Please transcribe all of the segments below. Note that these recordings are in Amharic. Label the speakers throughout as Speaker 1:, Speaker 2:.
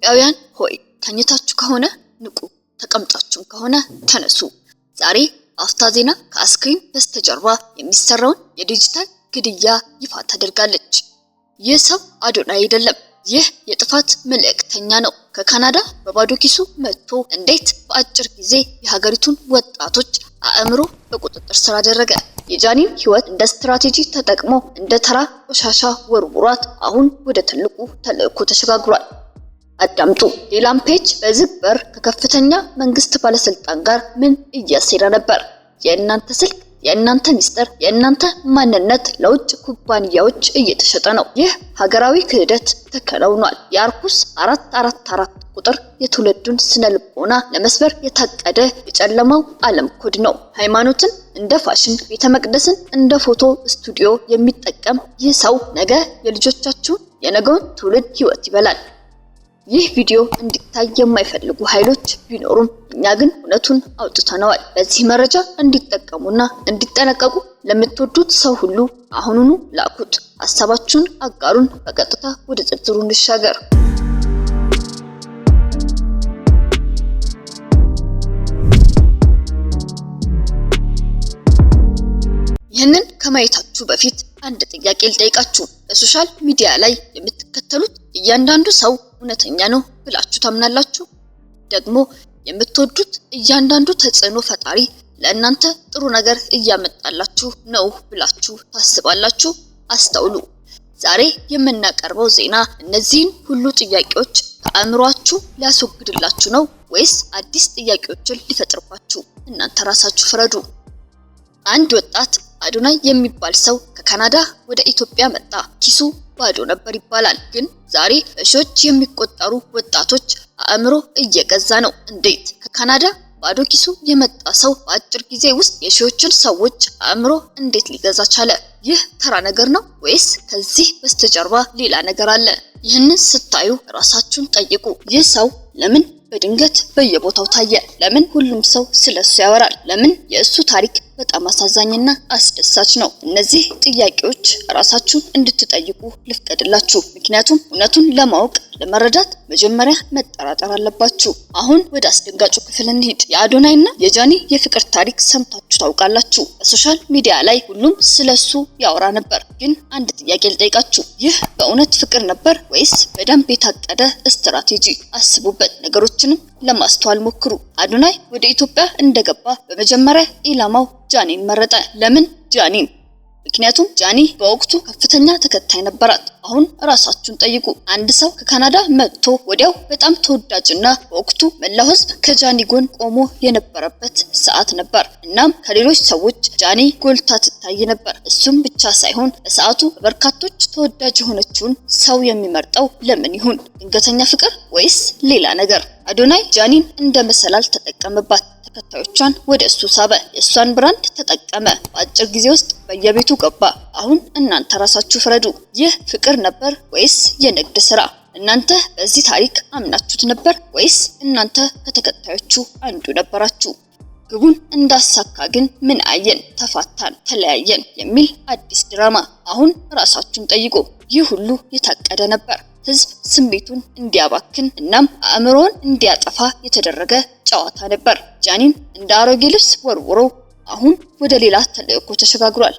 Speaker 1: ኢትዮጵያውያን ሆይ ተኝታችሁ ከሆነ ንቁ፣ ተቀምጣችሁ ከሆነ ተነሱ። ዛሬ አፍታ ዜና ከአስክሪን በስተጀርባ የሚሰራውን የዲጂታል ግድያ ይፋ ታደርጋለች። ይህ ሰው አዶናይ አይደለም። ይህ የጥፋት መልእክተኛ ነው። ከካናዳ በባዶ ኪሱ መጥቶ እንዴት በአጭር ጊዜ የሀገሪቱን ወጣቶች አእምሮ በቁጥጥር ስር አደረገ? የጃኒን ህይወት እንደ ስትራቴጂ ተጠቅሞ እንደ ተራ ቆሻሻ ወርውሯት አሁን ወደ ትልቁ ተልእኮ ተሸጋግሯል። አዳምጡ። ሌላም ፔጅ በዝግ በር ከከፍተኛ መንግስት ባለስልጣን ጋር ምን እያሴረ ነበር? የእናንተ ስልክ፣ የእናንተ ሚስጥር፣ የእናንተ ማንነት ለውጭ ኩባንያዎች እየተሸጠ ነው። ይህ ሀገራዊ ክህደት ተከናውኗል። የአርኩስ 444 ቁጥር የትውልዱን ስነ ልቦና ለመስበር የታቀደ የጨለማው ዓለም ኮድ ነው። ሃይማኖትን እንደ ፋሽን፣ ቤተ መቅደስን እንደ ፎቶ ስቱዲዮ የሚጠቀም ይህ ሰው ነገ የልጆቻችሁን የነገውን ትውልድ ህይወት ይበላል። ይህ ቪዲዮ እንዲታይ የማይፈልጉ ኃይሎች ቢኖሩም እኛ ግን እውነቱን አውጥተነዋል። በዚህ መረጃ እንዲጠቀሙና እንዲጠነቀቁ ለምትወዱት ሰው ሁሉ አሁኑኑ ላኩት። ሐሳባችሁን አጋሩን። በቀጥታ ወደ ዝርዝሩ እንሻገር። ይህንን ከማየታችሁ በፊት አንድ ጥያቄ ልጠይቃችሁ። በሶሻል ሚዲያ ላይ የምትከተሉት እያንዳንዱ ሰው እውነተኛ ነው ብላችሁ ታምናላችሁ? ደግሞ የምትወዱት እያንዳንዱ ተጽዕኖ ፈጣሪ ለእናንተ ጥሩ ነገር እያመጣላችሁ ነው ብላችሁ ታስባላችሁ? አስተውሉ። ዛሬ የምናቀርበው ዜና እነዚህን ሁሉ ጥያቄዎች ከአእምሯችሁ ሊያስወግድላችሁ ነው ወይስ አዲስ ጥያቄዎችን ሊፈጥርባችሁ? እናንተ ራሳችሁ ፍረዱ። አንድ ወጣት አዶናይ የሚባል ሰው ከካናዳ ወደ ኢትዮጵያ መጣ። ኪሱ ባዶ ነበር ይባላል። ግን ዛሬ በሺዎች የሚቆጠሩ ወጣቶች አእምሮ እየገዛ ነው። እንዴት? ከካናዳ ባዶ ኪሱ የመጣ ሰው በአጭር ጊዜ ውስጥ የሺዎችን ሰዎች አእምሮ እንዴት ሊገዛ ቻለ? ይህ ተራ ነገር ነው ወይስ ከዚህ በስተጀርባ ሌላ ነገር አለ? ይህንን ስታዩ ራሳችሁን ጠይቁ። ይህ ሰው ለምን በድንገት በየቦታው ታየ? ለምን ሁሉም ሰው ስለሱ ያወራል? ለምን የእሱ ታሪክ በጣም አሳዛኝና አስደሳች ነው? እነዚህ ጥያቄዎች ራሳችሁን እንድትጠይቁ ልፍቀድላችሁ። ምክንያቱም እውነቱን ለማወቅ ለመረዳት መጀመሪያ መጠራጠር አለባችሁ። አሁን ወደ አስደንጋጩ ክፍል እንሂድ። የአዶናይና የጃኒ የፍቅር ታሪክ ሰምታችሁ ታውቃላችሁ። በሶሻል ሚዲያ ላይ ሁሉም ስለሱ ያወራ ነበር። ግን አንድ ጥያቄ ልጠይቃችሁ። ይህ በእውነት ፍቅር ነበር ወይስ በደንብ የታቀደ ስትራቴጂ? አስቡበት። ነገሮችንም ለማስተዋል ሞክሩ። አዶናይ ወደ ኢትዮጵያ እንደገባ በመጀመሪያ ኢላማው ጃኒን መረጠ። ለምን ጃኒን? ምክንያቱም ጃኒ በወቅቱ ከፍተኛ ተከታይ ነበራት። አሁን ራሳችሁን ጠይቁ። አንድ ሰው ከካናዳ መጥቶ ወዲያው በጣም ተወዳጅና በወቅቱ መላው ሕዝብ ከጃኒ ጎን ቆሞ የነበረበት ሰዓት ነበር። እናም ከሌሎች ሰዎች ጃኒ ጎልታ ትታይ ነበር። እሱም ብቻ ሳይሆን በሰዓቱ በርካቶች ተወዳጅ የሆነችውን ሰው የሚመርጠው ለምን ይሁን? ድንገተኛ ፍቅር ወይስ ሌላ ነገር? አዶናይ ጃኒን እንደ መሰላል ተጠቀመባት። ተከታዮቿን ወደ እሱ ሳበ። የእሷን ብራንድ ተጠቀመ። በአጭር ጊዜ ውስጥ በየቤቱ ገባ። አሁን እናንተ ራሳችሁ ፍረዱ። ይህ ፍቅር ነበር ወይስ የንግድ ስራ? እናንተ በዚህ ታሪክ አምናችሁት ነበር ወይስ እናንተ ከተከታዮቹ አንዱ ነበራችሁ? ግቡን እንዳሳካ ግን ምን አየን? ተፋታን፣ ተለያየን የሚል አዲስ ድራማ። አሁን ራሳችሁን ጠይቁ። ይህ ሁሉ የታቀደ ነበር። ህዝብ ስሜቱን እንዲያባክን እናም አእምሮን እንዲያጠፋ የተደረገ ጨዋታ ነበር። ጃኒን እንደ አሮጌ ልብስ ወርውሮ አሁን ወደ ሌላ ተልእኮ ተሸጋግሯል።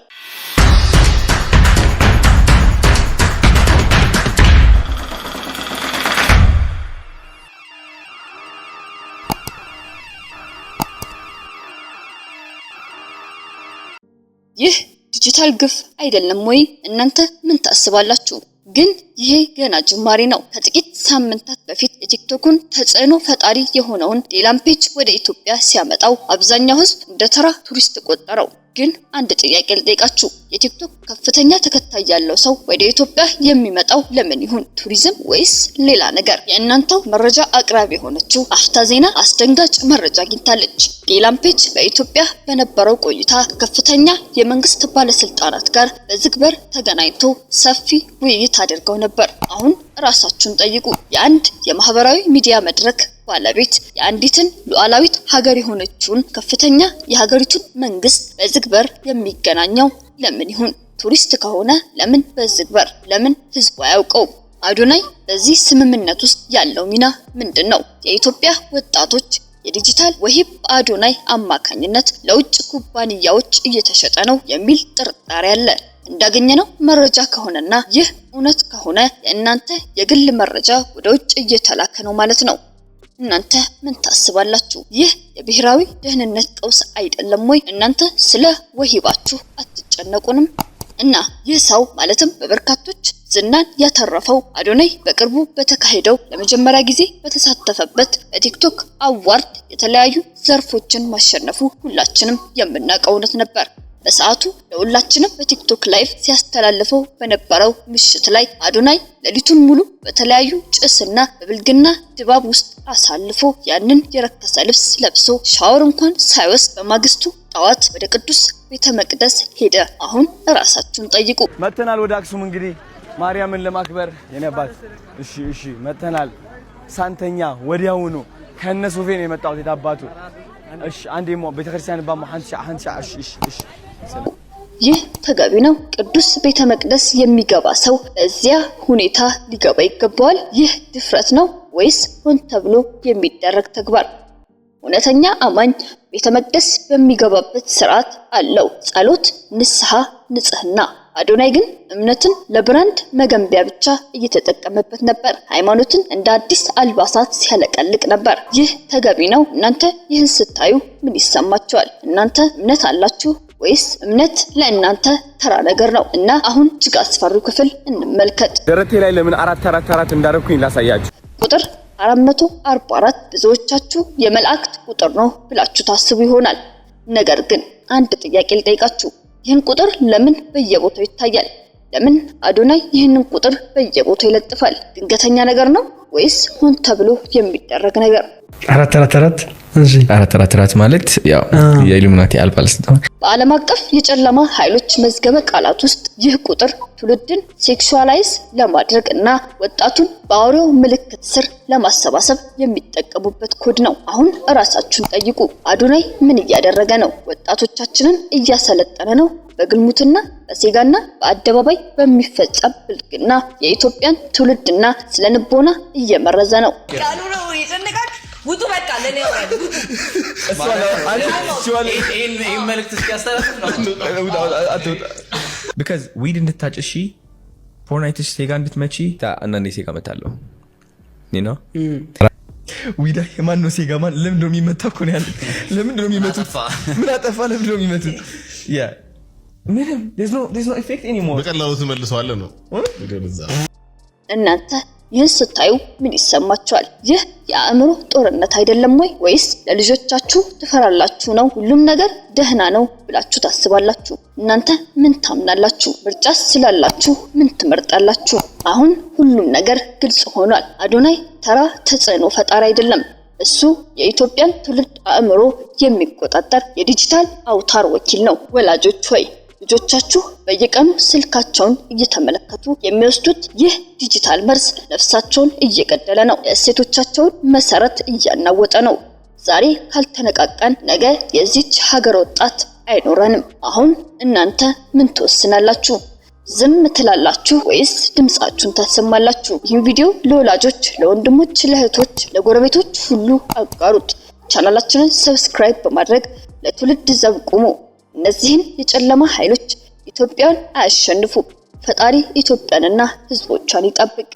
Speaker 1: ይህ ዲጂታል ግፍ አይደለም ወይ? እናንተ ምን ታስባላችሁ? ግን ይሄ ገና ጅማሬ ነው። ከጥቂት ሳምንታት በፊት የቲክቶክን ተጽዕኖ ፈጣሪ የሆነውን ሌላም ፔጅ ወደ ኢትዮጵያ ሲያመጣው አብዛኛው ህዝብ እንደ ተራ ቱሪስት ቆጠረው። ግን አንድ ጥያቄ ልጠይቃችሁ። የቲክቶክ ከፍተኛ ተከታይ ያለው ሰው ወደ ኢትዮጵያ የሚመጣው ለምን ይሁን? ቱሪዝም ወይስ ሌላ ነገር? የእናንተው መረጃ አቅራቢ የሆነችው አፍታ ዜና አስደንጋጭ መረጃ አግኝታለች። ሌላም ፔጅ በኢትዮጵያ በነበረው ቆይታ ከፍተኛ የመንግስት ባለስልጣናት ጋር በዝግ በር ተገናኝቶ ሰፊ ውይይት አድርገው ነበር። አሁን ራሳችሁን ጠይቁ። የአንድ የማህበራዊ ሚዲያ መድረክ ባለቤት የአንዲትን ሉዓላዊት ሀገር የሆነችውን ከፍተኛ የሀገሪቱን መንግስት በዝግ በር የሚገናኘው ለምን ይሁን? ቱሪስት ከሆነ ለምን በዝግ በር? ለምን ህዝቡ አያውቀውም? አዶናይ በዚህ ስምምነት ውስጥ ያለው ሚና ምንድነው? የኢትዮጵያ ወጣቶች የዲጂታል ወሂብ በአዶናይ አማካኝነት ለውጭ ኩባንያዎች እየተሸጠ ነው የሚል ጥርጣሬ አለ። እንዳገኘነው መረጃ ከሆነና ይህ እውነት ከሆነ የእናንተ የግል መረጃ ወደ ውጭ እየተላከ ነው ማለት ነው። እናንተ ምን ታስባላችሁ? ይህ የብሔራዊ ደህንነት ቀውስ አይደለም ወይ? እናንተ ስለ ወሂባችሁ አትጨነቁንም? እና ይህ ሰው ማለትም በበርካቶች ዝናን ያተረፈው አዶናይ በቅርቡ በተካሄደው ለመጀመሪያ ጊዜ በተሳተፈበት በቲክቶክ አዋርድ የተለያዩ ዘርፎችን ማሸነፉ ሁላችንም የምናውቀው እውነት ነበር። በሰዓቱ ለሁላችንም በቲክቶክ ላይቭ ሲያስተላልፈው በነበረው ምሽት ላይ አዶናይ ሌሊቱን ሙሉ በተለያዩ ጭስና በብልግና ድባብ ውስጥ አሳልፎ ያንን የረከሰ ልብስ ለብሶ ሻወር እንኳን ሳይወስድ በማግስቱ ጠዋት ወደ ቅዱስ ቤተ መቅደስ ሄደ። አሁን ራሳችሁን ጠይቁ።
Speaker 2: መተናል ወደ አክሱም እንግዲህ ማርያምን ለማክበር የነባት እሺ መተናል። ሳንተኛ ወዲያውኑ ከነ ሶፌን የመጣው የታባቱ እሺ አንዴሞ ቤተክርስቲያን ባማ አንቺ እሺ
Speaker 1: ይህ ተገቢ ነው? ቅዱስ ቤተ መቅደስ የሚገባ ሰው በዚያ ሁኔታ ሊገባ ይገባዋል? ይህ ድፍረት ነው ወይስ ሆን ተብሎ የሚደረግ ተግባር? እውነተኛ አማኝ ቤተ መቅደስ በሚገባበት ስርዓት አለው። ጸሎት፣ ንስሐ፣ ንጽህና። አዶናይ ግን እምነትን ለብራንድ መገንቢያ ብቻ እየተጠቀመበት ነበር። ሃይማኖትን እንደ አዲስ አልባሳት ሲያለቀልቅ ነበር። ይህ ተገቢ ነው? እናንተ ይህን ስታዩ ምን ይሰማችኋል? እናንተ እምነት አላችሁ ወይስ እምነት ለእናንተ ተራ ነገር ነው? እና አሁን እጅግ አስፈሪው ክፍል እንመልከት።
Speaker 2: ደረቴ ላይ ለምን 4 እንዳረኩኝ ላሳያችሁ።
Speaker 1: ቁጥር 444 ብዙዎቻችሁ የመላእክት ቁጥር ነው ብላችሁ ታስቡ ይሆናል። ነገር ግን አንድ ጥያቄ ልጠይቃችሁ። ይህን ቁጥር ለምን በየቦታው ይታያል? ለምን አዶናይ ይህንን ቁጥር በየቦታው ይለጥፋል? ድንገተኛ ነገር ነው ወይስ ሆን ተብሎ የሚደረግ ነገር?
Speaker 3: 444 ማለት ያው የኢሉሚናቲ አልባልስልጣን
Speaker 1: በዓለም አቀፍ የጨለማ ኃይሎች መዝገበ ቃላት ውስጥ ይህ ቁጥር ትውልድን ሴክሹዋላይዝ ለማድረግ እና ወጣቱን በአውሬው ምልክት ስር ለማሰባሰብ የሚጠቀሙበት ኮድ ነው። አሁን እራሳችሁን ጠይቁ። አዶናይ ምን እያደረገ ነው? ወጣቶቻችንን እያሰለጠነ ነው? በግልሙትና በሴጋና በአደባባይ በሚፈጸም ብልግና የኢትዮጵያን ትውልድና ስለንቦና እየመረዘ ነው።
Speaker 4: ውጡ በቃ ለኔ ያወራል ይሄን መልእክት እስኪያስተላልፍ ነው
Speaker 3: because we didn't touch a she porn night ሴጋ እንድትመጪ አንዳንዴ ሴጋ መታለሁ you know ዊዳ የማን ነው ሴጋ ማን ለምን ነው የሚመታው እኮ ነው ያለ ለምን ነው የሚመቱት ምን አጠፋ ለምን ነው የሚመቱት yeah ምንም there's no effect anymore
Speaker 5: በቀላሉ ተመልሰዋል ነው
Speaker 1: እናንተ ይህን ስታዩ ምን ይሰማችኋል? ይህ የአእምሮ ጦርነት አይደለም ወይ? ወይስ ለልጆቻችሁ ትፈራላችሁ ነው? ሁሉም ነገር ደህና ነው ብላችሁ ታስባላችሁ? እናንተ ምን ታምናላችሁ? ምርጫስ ስላላችሁ ምን ትመርጣላችሁ? አሁን ሁሉም ነገር ግልጽ ሆኗል። አዶናይ ተራ ተጽዕኖ ፈጣሪ አይደለም። እሱ የኢትዮጵያን ትውልድ አእምሮ የሚቆጣጠር የዲጂታል አውታር ወኪል ነው። ወላጆች ሆይ ልጆቻችሁ በየቀኑ ስልካቸውን እየተመለከቱ የሚወስዱት ይህ ዲጂታል መርዝ ነፍሳቸውን እየገደለ ነው። የእሴቶቻቸውን መሰረት እያናወጠ ነው። ዛሬ ካልተነቃቀን ነገ የዚች ሀገር ወጣት አይኖረንም። አሁን እናንተ ምን ትወስናላችሁ? ዝም ትላላችሁ ወይስ ድምጻችሁን ታሰማላችሁ? ይህን ቪዲዮ ለወላጆች፣ ለወንድሞች፣ ለእህቶች፣ ለጎረቤቶች ሁሉ አጋሩት። ቻናላችንን ሰብስክራይብ በማድረግ ለትውልድ ዘብ ቁሙ። እነዚህን የጨለማ ኃይሎች ኢትዮጵያን አያሸንፉ። ፈጣሪ ኢትዮጵያንና ሕዝቦቿን ይጠብቅ።